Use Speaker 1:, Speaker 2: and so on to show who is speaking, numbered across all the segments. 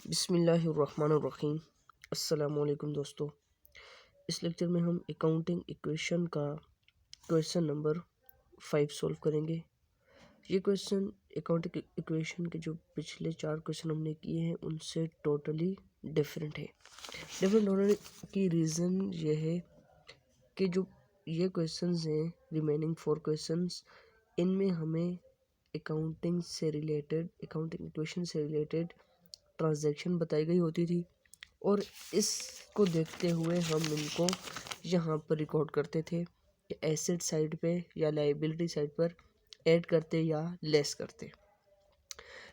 Speaker 1: बिस्मिल्लाहिर्रहमानिर्रहीम। अस्सलामुअलैकुम दोस्तों। इस लेक्चर में हम अकाउंटिंग इक्वेशन का क्वेश्चन नंबर 5 सॉल्व करेंगे। ये क्वेश्चन अकाउंटिंग इक्वेशन के जो पिछले 4 क्वेश्चन हमने किए हैं उनसे टोटली डिफरेंट है। डिफरेंट होने की रीज़न ये है कि जो ये क्वेश्चंस हैं, रिमेनिंग 4 क्वेश्चंस, इनमें हमें अकाउंटिंग इक्वेशन से रिलेटेड ट्रांजैक्शन बताई गई होती थी और इसको देखते हुए हम इनको यहाँ पर रिकॉर्ड करते थे कि एसेट साइड पे या लायबिलिटी साइड पर ऐड करते या लेस करते।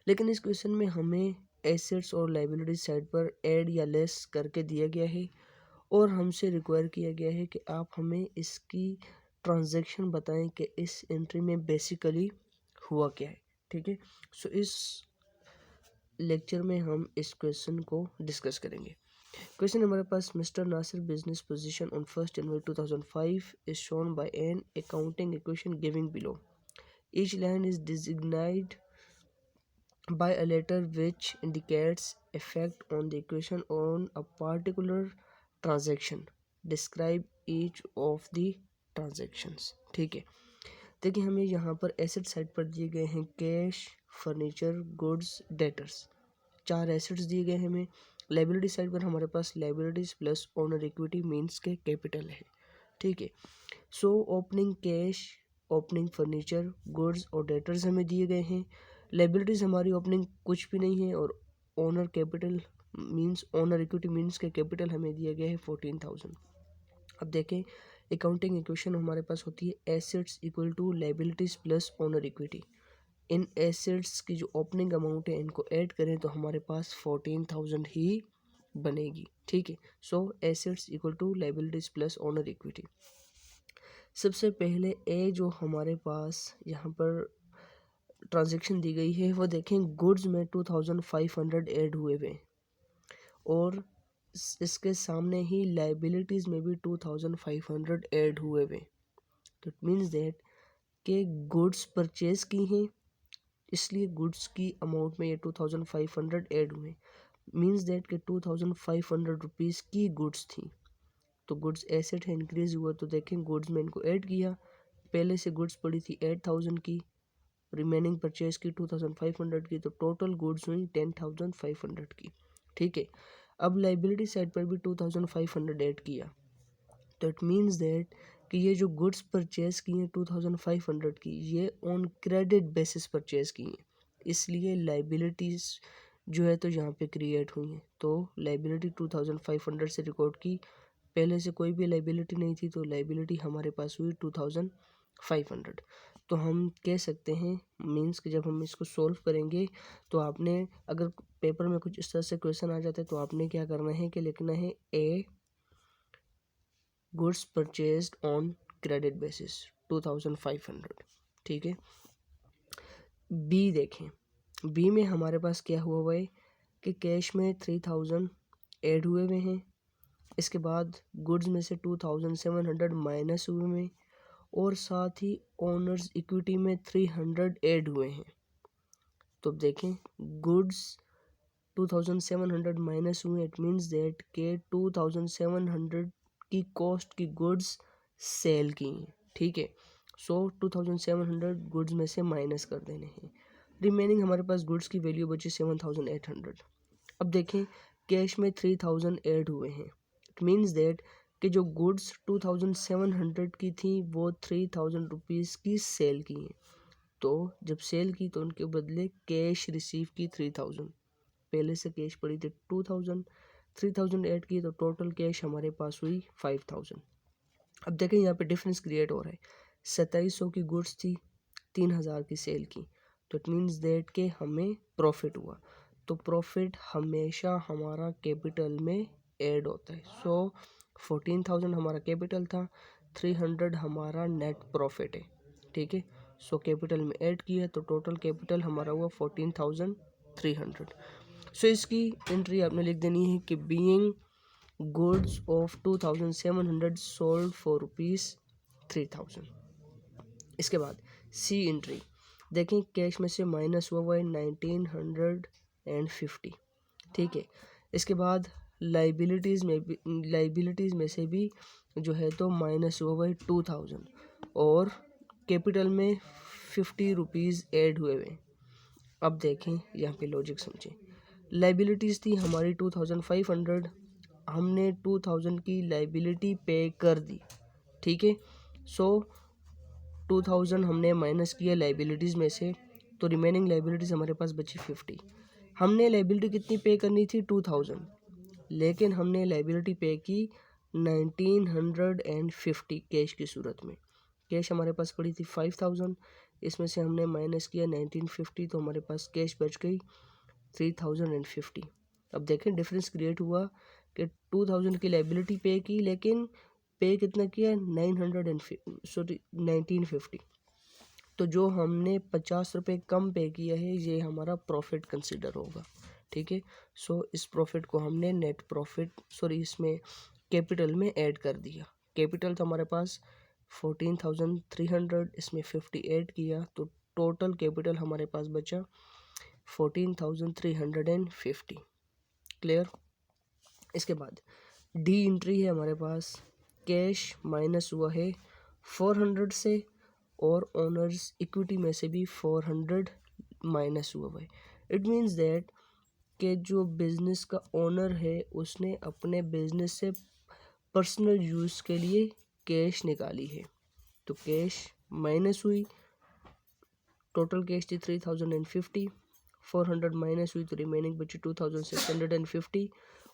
Speaker 1: लेकिन इस क्वेश्चन में हमें एसेट्स और लायबिलिटी साइड पर ऐड या लेस करके दिया गया है और हमसे रिक्वायर किया गया है कि आप हमें इसकी ट्रांजैक्शन बताएं कि इस एंट्री में बेसिकली हुआ क्या है। ठीक है, सो इस लेक्चर में हम इस क्वेश्चन को डिस्कस करेंगे। क्वेश्चन हमारे पास, mister Nasir business position on 1 January 2005 is shown by an accounting equation giving below. Each line is designated by a letter which indicates effect on the equation on a particular transaction. Describe each of the transactions. ठीक है, देखिए हमें यहाँ पर asset side पर दिए गए हैं cash, furniture, goods, debtors. 4 assets दिए गए हैं हमें। लाइबिलिटी साइड पर हमारे पास liabilities plus owner equity means के कैपिटल है। ठीक है, so opening cash, opening furniture, goods और डेटर्स हमें दिए गए हैं। लाइबिलिटीज हमारी ओपनिंग कुछ भी नहीं है और owner capital means owner equity means के कैपिटल हमें दिया गया है 14,000। अब देखें, अकाउंटिंग इक्वेशन हमारे पास होती है assets equal to liabilities plus owner equity. इन एसेट्स की जो ओपनिंग अमाउंट है इनको ऐड करें तो हमारे पास 14,000 ही बनेगी। ठीक है, so assets equal to liabilities plus owner equity. सबसे पहले ए जो हमारे पास यहाँ पर ट्रांजैक्शन दी गई है वो देखें, गुड्स में 2,500 ऐड हुए हुए और इसके सामने ही लाइबिलिटीज़ में भी 2,500 ऐड हुए हुए। तो इट मीन्स दैट के गुड्स परचेज की हैं, इसलिए गुड्स की अमाउंट में ये 2,500 ऐड हुए। मीन्स दैट के 2,500 रुपीज़ की गुड्स थी, तो गुड्स एसेट है, इंक्रीज हुआ तो देखें गुड्स में इनको ऐड किया। पहले से गुड्स पड़ी थी 8,000 की, रिमेनिंग परचेज की 2,500 की, तो टोटल गुड्स हुई 10,500 की। ठीक है, अब लाइबिलिटी साइड पर भी 2,500 ऐड किया, तो इट मीन्स दैट कि ये जो गुड्स परचेज की हैं 2,500 की, ये ऑन क्रेडिट बेसिस परचेज की हैं, इसलिए लाइबिलिटीज़ जो है तो यहाँ पे क्रिएट हुई हैं। तो लाइबिलिटी 2,500 से रिकॉर्ड की, पहले से कोई भी लाइबिलिटी नहीं थी तो लाइबिलिटी हमारे पास हुई 2,500। तो हम कह सकते हैं मीन्स कि जब हम इसको सॉल्व करेंगे तो आपने अगर पेपर में कुछ इस तरह से क्वेश्चन आ जाता है तो आपने क्या करना है कि लिखना है a goods purchased on credit basis 2,500। ठीक है, बी देखें, बी में हमारे पास क्या हुआ है कि कैश में 3,000 ऐड हुए हुए हैं, इसके बाद गुड्स में से 2,700 माइनस हुए हैं और साथ ही ओनर्स इक्विटी में 300 ऐड हुए हैं। तो देखें गुड्स 2,700 माइनस हुए, इट मीन्स दैट के 2,700 की कॉस्ट की गुड्स सेल की हैं। ठीक है, सो 2,700 गुड्स में से माइनस कर देने हैं, रिमेनिंग हमारे पास गुड्स की वैल्यू बची 7,800। अब देखें कैश में 3,000 ऐड हुए हैं, इट मीन्स दैट कि जो गुड्स 2,700 की थी वो 3,000 रुपीज़ की सेल की हैं, तो जब सेल की तो उनके बदले कैश रिसीव की 3,000, पहले से कैश पड़ी थी 2,000, 3,000 ऐड की तो टोटल कैश हमारे पास हुई 5,000। अब देखें यहाँ पे डिफरेंस क्रिएट हो रहा है, 2,700 की गुड्स थी, 3,000 की सेल की, तो इट मीन्स दैट के हमें प्रॉफिट हुआ। तो प्रॉफिट हमेशा हमारा कैपिटल में ऐड होता है। सो 14,000 हमारा कैपिटल था, 300 हमारा नेट प्रॉफिट है। ठीक है, सो कैपिटल में ऐड किया तो टोटल कैपिटल हमारा हुआ 14,300। सो इसकी एंट्री आपने लिख देनी है कि being goods of 2,700 sold for ₹3,000। इसके बाद सी एंट्री देखें, कैश में से माइनस हुआ है 1,950। ठीक है। इसके बाद लाइबिलिटीज़ में से भी जो है तो माइनस हुआ हुआ है 2000 और कैपिटल में 50 रुपीज़ ऐड हुए हुए। अब देखें यहाँ पे लॉजिक समझें। लाइबिलिटीज़ थी हमारी 2500, हमने 2000 की लाइबिलिटी पे कर दी, ठीक है। सो 2000 हमने माइनस किया लाइबिलिटीज़ में से, तो रिमेनिंग लाइबिलिटीज़ हमारे पास बची 50। हमने लाइबिलिटी कितनी पे करनी थी 2000, लेकिन हमने लाइबिलिटी पे की 1950 कैश की सूरत में। कैश हमारे पास पड़ी थी 5000, इसमें से हमने माइनस किया 1950, तो हमारे पास कैश बच गई 3050। अब देखें डिफरेंस क्रिएट हुआ कि 2000 की लाइबिलिटी पे की, लेकिन पे कितना किया 1950। तो जो हमने 50 रुपये कम पे किया है ये हमारा प्रॉफिट कंसिडर होगा, ठीक है। सो इस प्रॉफिट को हमने नेट प्रॉफिट इसमें कैपिटल में ऐड कर दिया। कैपिटल तो हमारे पास 14,300, इसमें 50 ऐड किया तो टोटल कैपिटल हमारे पास बचा 14,350। क्लियर। इसके बाद डी एंट्री है हमारे पास, कैश माइनस हुआ है 400 से और ओनर्स इक्विटी में से भी 400 माइनस हुआ है। इट मीन्स दैट कि जो बिज़नेस का ओनर है उसने अपने बिज़नेस से पर्सनल यूज़ के लिए कैश निकाली है, तो कैश माइनस हुई, टोटल कैश थी 3050, 400 माइनस हुई तो रिमेनिंग बची 2650,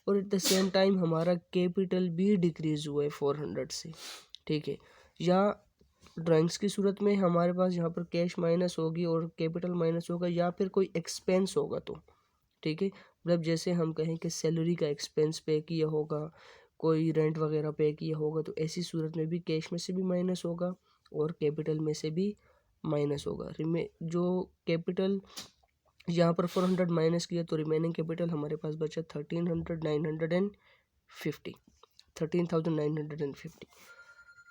Speaker 1: और एट द सेम टाइम हमारा कैपिटल भी डिक्रीज़ हुआ है 400 से, ठीक है। या ड्राइंग्स की सूरत में हमारे पास यहाँ पर कैश माइनस होगी और कैपिटल माइनस होगा, या फिर कोई एक्सपेंस होगा तो, ठीक है। मतलब जैसे हम कहें कि सैलरी का एक्सपेंस पे किया होगा, कोई रेंट वगैरह पे किया होगा, तो ऐसी सूरत में भी कैश में से भी माइनस होगा और कैपिटल में से भी माइनस होगा। जो कैपिटल यहाँ पर 400 माइनस किया तो रिमेनिंग कैपिटल हमारे पास बचा 13,950।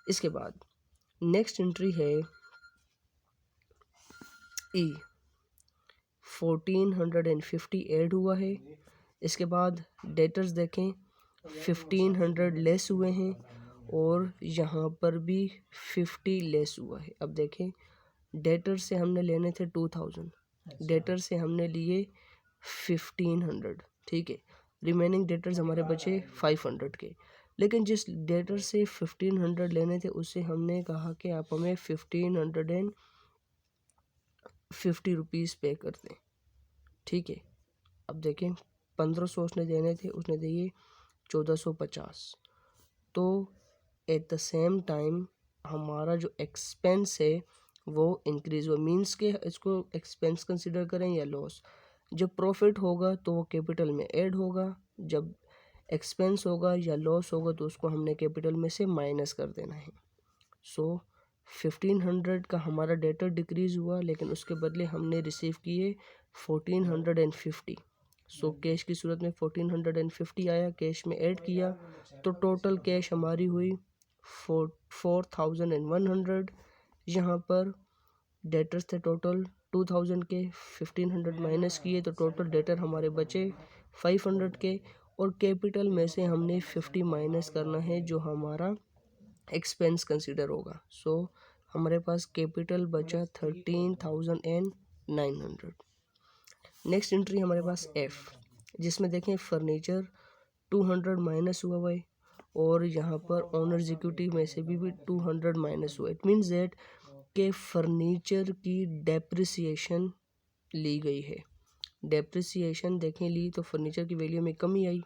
Speaker 1: इसके बाद नेक्स्ट एंट्री है ई, 1450 ऐड हुआ है। इसके बाद डेटर्स देखें 1500 लेस हुए हैं और यहाँ पर भी 50 लेस हुआ है। अब देखें डेटर से हमने लेने थे 2000, डेटर से हमने लिए 1500, ठीक है। रिमेनिंग डेटर्स हमारे बचे 500 के, लेकिन जिस डेटर से 1500 लेने थे उससे हमने कहा कि आप हमें 1550 रुपीज़ पे कर दें, ठीक है। अब देखें 1500 उसने देने थे, उसने दिए 1450, तो एट द सेम टाइम हमारा जो एक्सपेंस है वो इंक्रीज़ हुआ। मींस के इसको एक्सपेंस कंसिडर करें या लॉस। जब प्रॉफिट होगा तो वो कैपिटल में ऐड होगा, जब एक्सपेंस होगा या लॉस होगा तो उसको हमने कैपिटल में से माइनस कर देना है। सो 1500 का हमारा डेटर डिक्रीज़ हुआ, लेकिन उसके बदले हमने रिसीव किए 1450। सो कैश की सूरत में 1450 आया, कैश में ऐड किया तो टोटल कैश हमारी हुई 4100। यहाँ पर डेटर्स थे टोटल 2000 के, 1500 माइनस किए तो टोटल डेटर हमारे बचे 500 के, और कैपिटल में से हमने 50 माइनस करना है जो हमारा एक्सपेंस कंसिडर होगा। सो हमारे पास कैपिटल बचा 13,900। नेक्स्ट एंट्री हमारे पास एफ, जिसमें देखें फर्नीचर 200 माइनस हुआ है और यहाँ पर ओनर्स इक्विटी में से भी 200 माइनस हुआ। इट मीन्स दैट के फर्नीचर की डेप्रिसिएशन ली गई है। डेप्रिसिएशन देखें ली तो फर्नीचर की वैल्यू में कमी आई,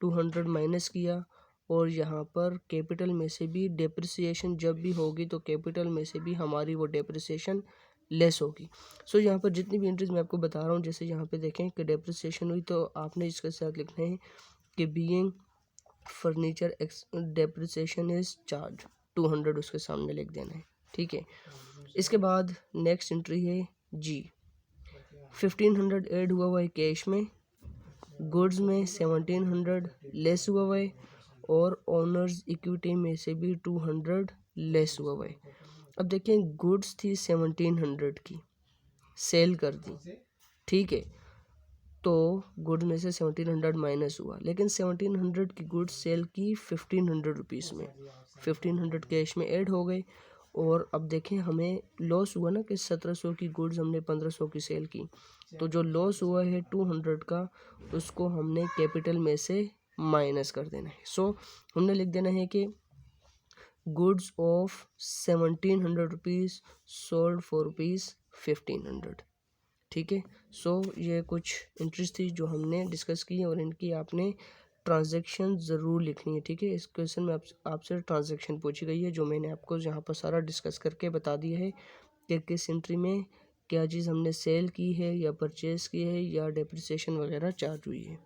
Speaker 1: 200 माइनस किया, और यहाँ पर कैपिटल में से भी डेप्रिसिएशन जब भी होगी तो कैपिटल में से भी हमारी वो डेप्रिसिएशन लेस होगी। सो यहाँ पर जितनी भी एंट्रीज मैं आपको बता रहा हूँ, जैसे यहाँ पे देखें कि डेप्रिसिएशन हुई तो आपने इसके साथ लिखना है कि being furniture depreciation is charge 200 उसके सामने लिख देना है, ठीक है। इसके बाद नेक्स्ट एंट्री है जी, 1500 ऐड हुआ है कैश में, गुड्स में 1700 लेस हुआ है और ओनर्स इक्विटी में से भी 200 लेस हुआ है। अब देखें गुड्स थी 1700 की, सेल कर दी, ठीक है। तो गुड में से 1700 माइनस हुआ, लेकिन 1700 की गुड्स सेल की 1500 रुपीज़ में, 1500 कैश में ऐड हो गए। और अब देखें हमें लॉस हुआ ना कि 1700 की गुड्स हमने 1500 की सेल की, तो जो लॉस हुआ है 200 का, उसको हमने कैपिटल में से माइनस कर देना है। सो हमने लिख देना है कि goods of 1700 rupees sold for rupees 1500। ठीक है। सो ये कुछ इंटरेस्ट थी जो हमने डिस्कस की, और इनकी आपने ट्रांजैक्शन ज़रूर लिखनी है। ठीक है। इस क्वेश्चन में आपसे ट्रांजैक्शन पूछी गई है, जो मैंने आपको यहाँ पर सारा डिस्कस करके बता दिया है कि किस एंट्री में क्या चीज़ हमने सेल की है या परचेज़ की है या डेप्रिसिएशन वगैरह चार्ज हुई है।